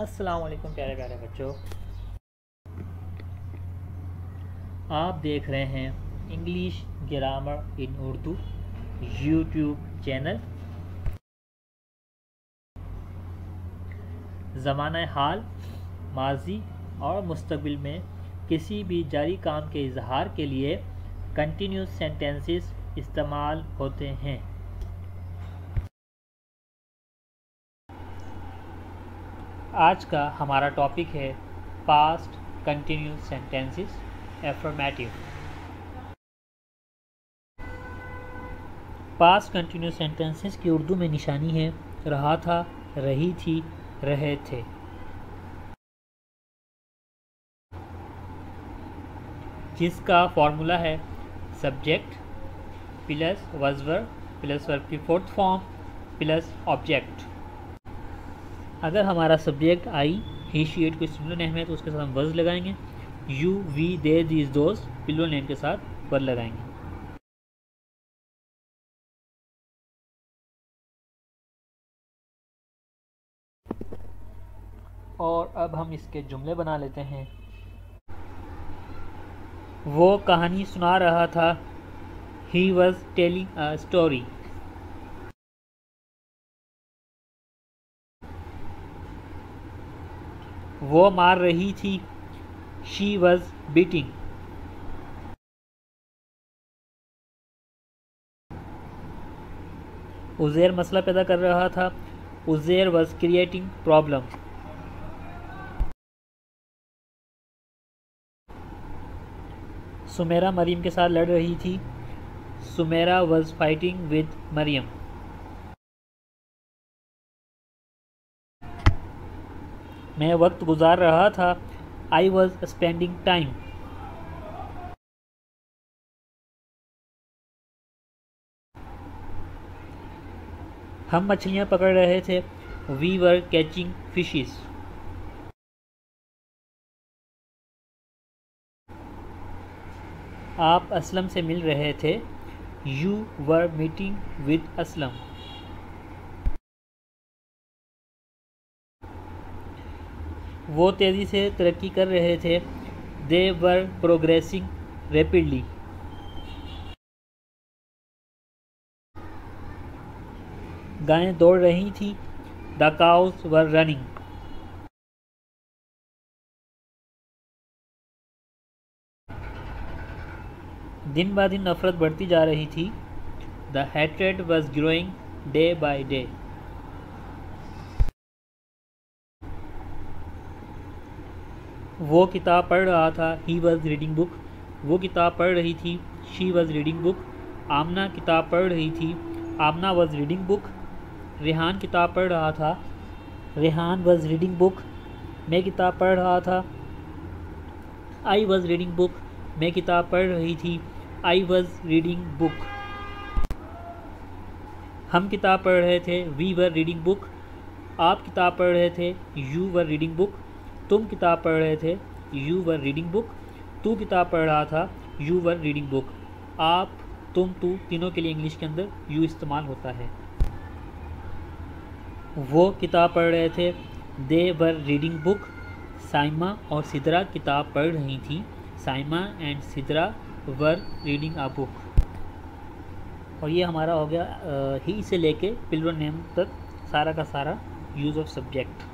अस्सलाम वालेकुम प्यारे प्यारे बच्चों, आप देख रहे हैं इंग्लिश ग्रामर इन उर्दू यूट्यूब चैनल। ज़माना हाल, माजी और मुस्तकबिल में किसी भी जारी काम के इजहार के लिए कंटिन्यूस सेंटेंसेस इस्तेमाल होते हैं। आज का हमारा टॉपिक है past continuous sentences affirmative. Past continuous sentences की उर्दू में निशानी है रहा था, रही थी, रहे थे। जिसका फॉर्मूला है subject plus was plus verb की फोर्थ फॉर्म प्लस ऑब्जेक्ट। अगर हमारा subject I, he, she, it कोई सिंगुलर नेम है तो उसके साथ हम वज़ लगाएंगे। You, we, they, these, those plural name के साथ वर्ब लगाएंगे। और अब हम इसके जुमले बना लेते हैं। वो कहानी सुना रहा था, he was telling a story. वो मार रही थी, शी वॉज बीटिंग। उज़ैर मसला पैदा कर रहा था, Uzair was creating problem. Sumera Maryam के साथ लड़ रही थी, Sumera was fighting with Maryam. मैं वक्त गुजार रहा था, आई वॉज स्पेंडिंग टाइम। हम मछलियाँ पकड़ रहे थे, वी वर कैचिंग फिशेस। आप असलम से मिल रहे थे, you were meeting with Aslam. वो तेज़ी से तरक्की कर रहे थे, दे वर प्रोग्रेसिंग रैपिडली। गायें दौड़ रही थी, द काउज वर रनिंग। दिन ब दिन नफरत बढ़ती जा रही थी, the hatred was growing day by day. वो किताब पढ़ रहा था, ही वॉज रीडिंग बुक। वो किताब पढ़ रही थी, शी वॉज रीडिंग बुक। आमना किताब पढ़ रही थी, आमना वॉज रीडिंग बुक। रेहान किताब पढ़ रहा था, रेहान वॉज रीडिंग बुक। मैं किताब पढ़ रहा था, आई वॉज रीडिंग बुक। मैं किताब पढ़ रही थी, आई वॉज रीडिंग बुक। हम किताब पढ़ रहे थे, वी वर रीडिंग बुक। आप किताब पढ़ रहे थे, यू वर रीडिंग बुक। तुम किताब पढ़ रहे थे, यू वर रीडिंग बुक। तू किताब पढ़ रहा था, यू वर रीडिंग बुक। आप, तुम, तू तीनों के लिए इंग्लिश के अंदर यू इस्तेमाल होता है। वो किताब पढ़ रहे थे, दे वर रीडिंग बुक। साइमा और सिद्रा किताब पढ़ रही थी, Saima and Sidra were reading a book. और ये हमारा हो गया ही से लेके प्लूरल नेम तक सारा का सारा यूज़ ऑफ सब्जेक्ट।